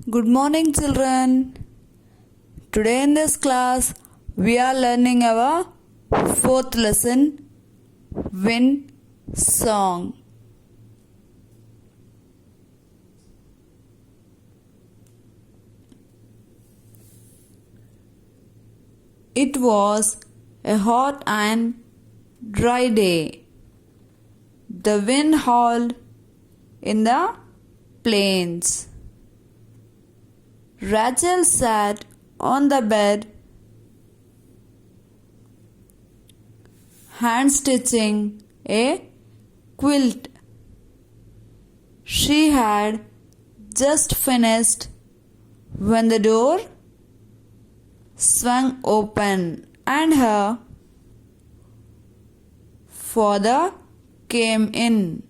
Good morning, children. Today in this class, we are learning our fourth lesson, Wind Song. It was a hot and dry day. The wind howled in the plains. Rachel sat on the bed, hand stitching a quilt. She had just finished when the door swung open and her father came in.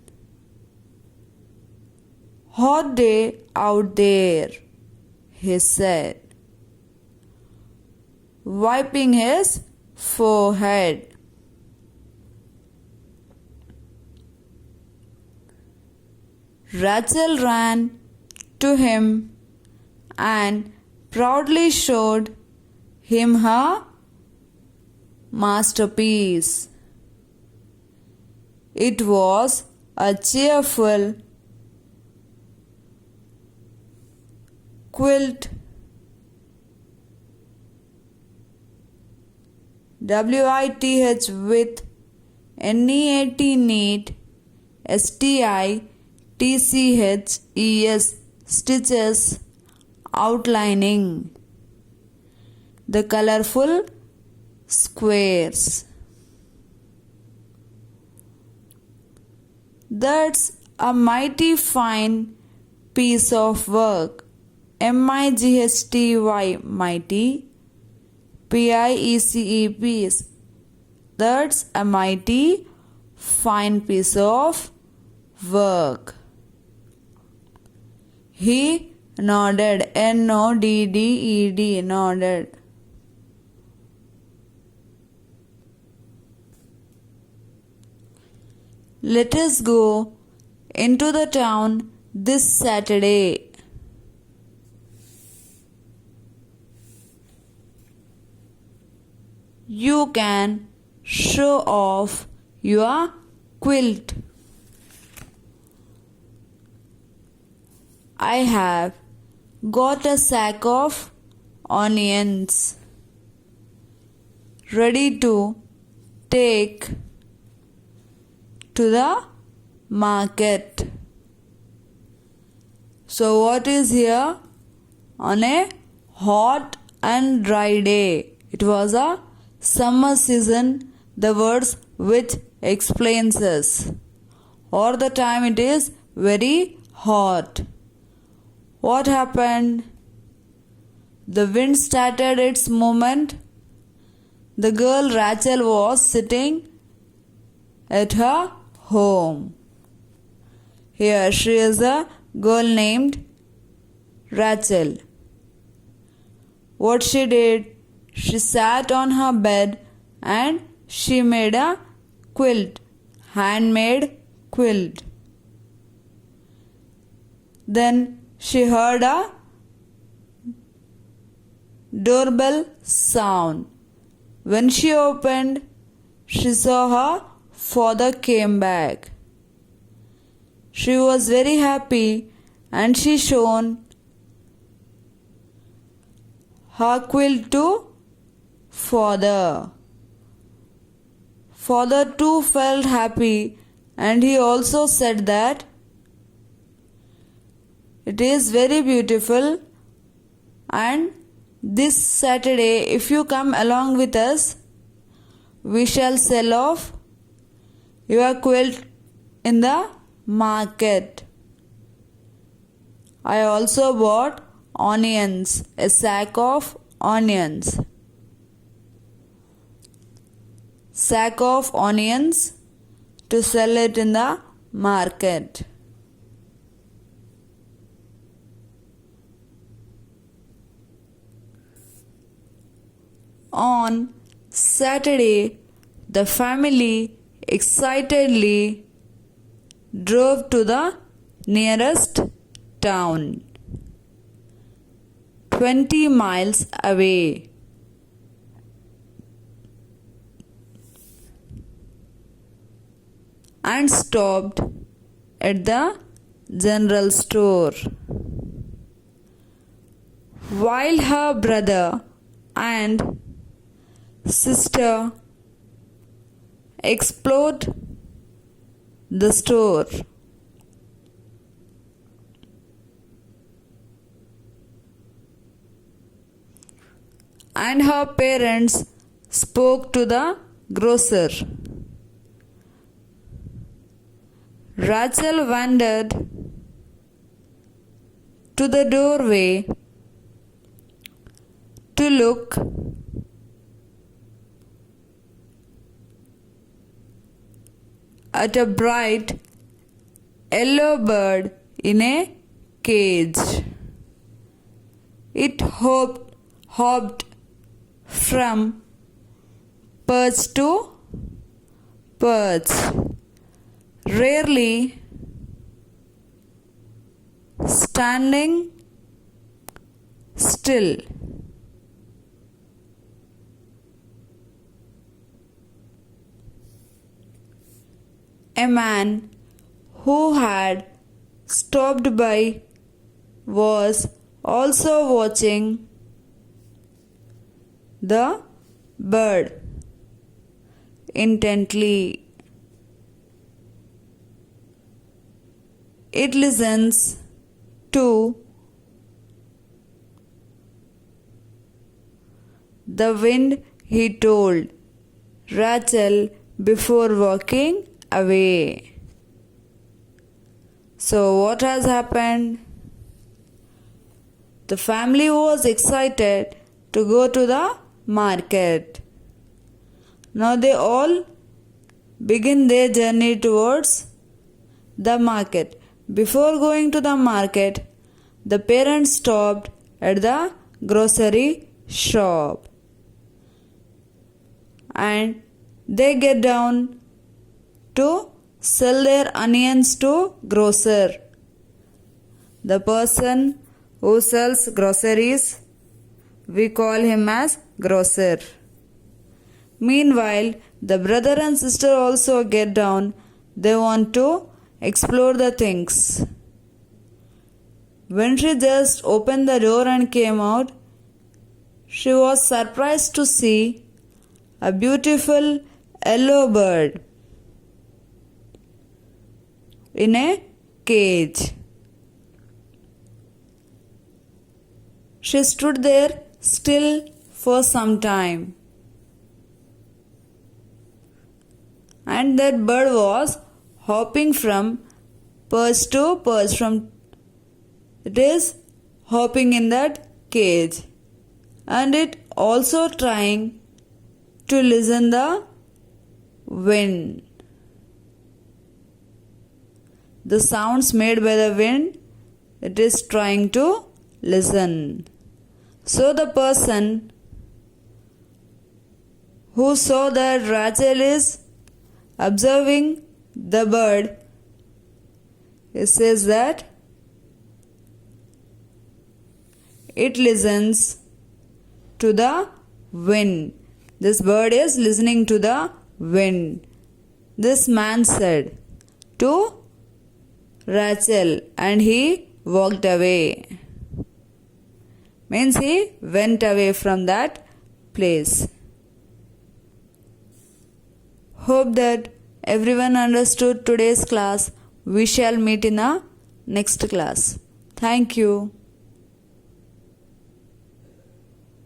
"Hot day out there," he said, wiping his forehead. Rachel ran to him and proudly showed him her masterpiece. It was a cheerful quilt. WITH with NEAT neat, STITCHES stitches outlining the colorful squares. "That's a mighty fine piece of work. MIGHTY, mighty. PIECE, piece. That's a mighty fine piece of work." He nodded. NODDED, nodded. "Let us go into the town this Saturday. You can show off your quilt. I have got a sack of onions ready to take to the market." So what is here? On a hot and dry day. It was a summer season, the words which explains us. Or the time it is very hot. What happened? The wind started its movement. The girl Rachel was sitting at her home. Here she is a girl named Rachel. What she did? She sat on her bed and she made a quilt, handmade quilt. Then she heard a doorbell sound. When she opened, she saw her father came back. She was very happy and she showed her quilt to father. Father too felt happy and he also said that it is very beautiful, and this Saturday if you come along with us, we shall sell off your quilt in the market. I also bought onions, a sack of onions. Sack of onions to sell it in the market. On Saturday, the family excitedly drove to the nearest town. 20 miles away. And stopped at the general store. While her brother and sister explored the store. And her parents spoke to the grocer. Rachel wandered to the doorway to look at a bright yellow bird in a cage. It hopped from perch to perch, rarely standing still. A man who had stopped by was also watching the bird intently. It listens to the wind, he told Rachel before walking away. So, what has happened? The family was excited to go to the market. Now they all begin their journey towards the market. Before going to the market, the parents stopped at the grocery shop and they get down to sell their onions to grocer. The person who sells groceries, we call him as grocer. Meanwhile, the brother and sister also get down. They want to explore the things. When she just opened the door and came out, she was surprised to see a beautiful yellow bird in a cage. She stood there still for some time. And that bird was hopping from perch to perch. It is hopping in that cage. And it also trying to listen the wind. The sounds made by the wind, it is trying to listen. So the person who saw that Rachel is observing the bird, it says that it listens to the wind. This bird is listening to the wind. This man said to Rachel, and he walked away. Means he went away from that place. Hope that everyone understood today's class. We shall meet in the next class. Thank you.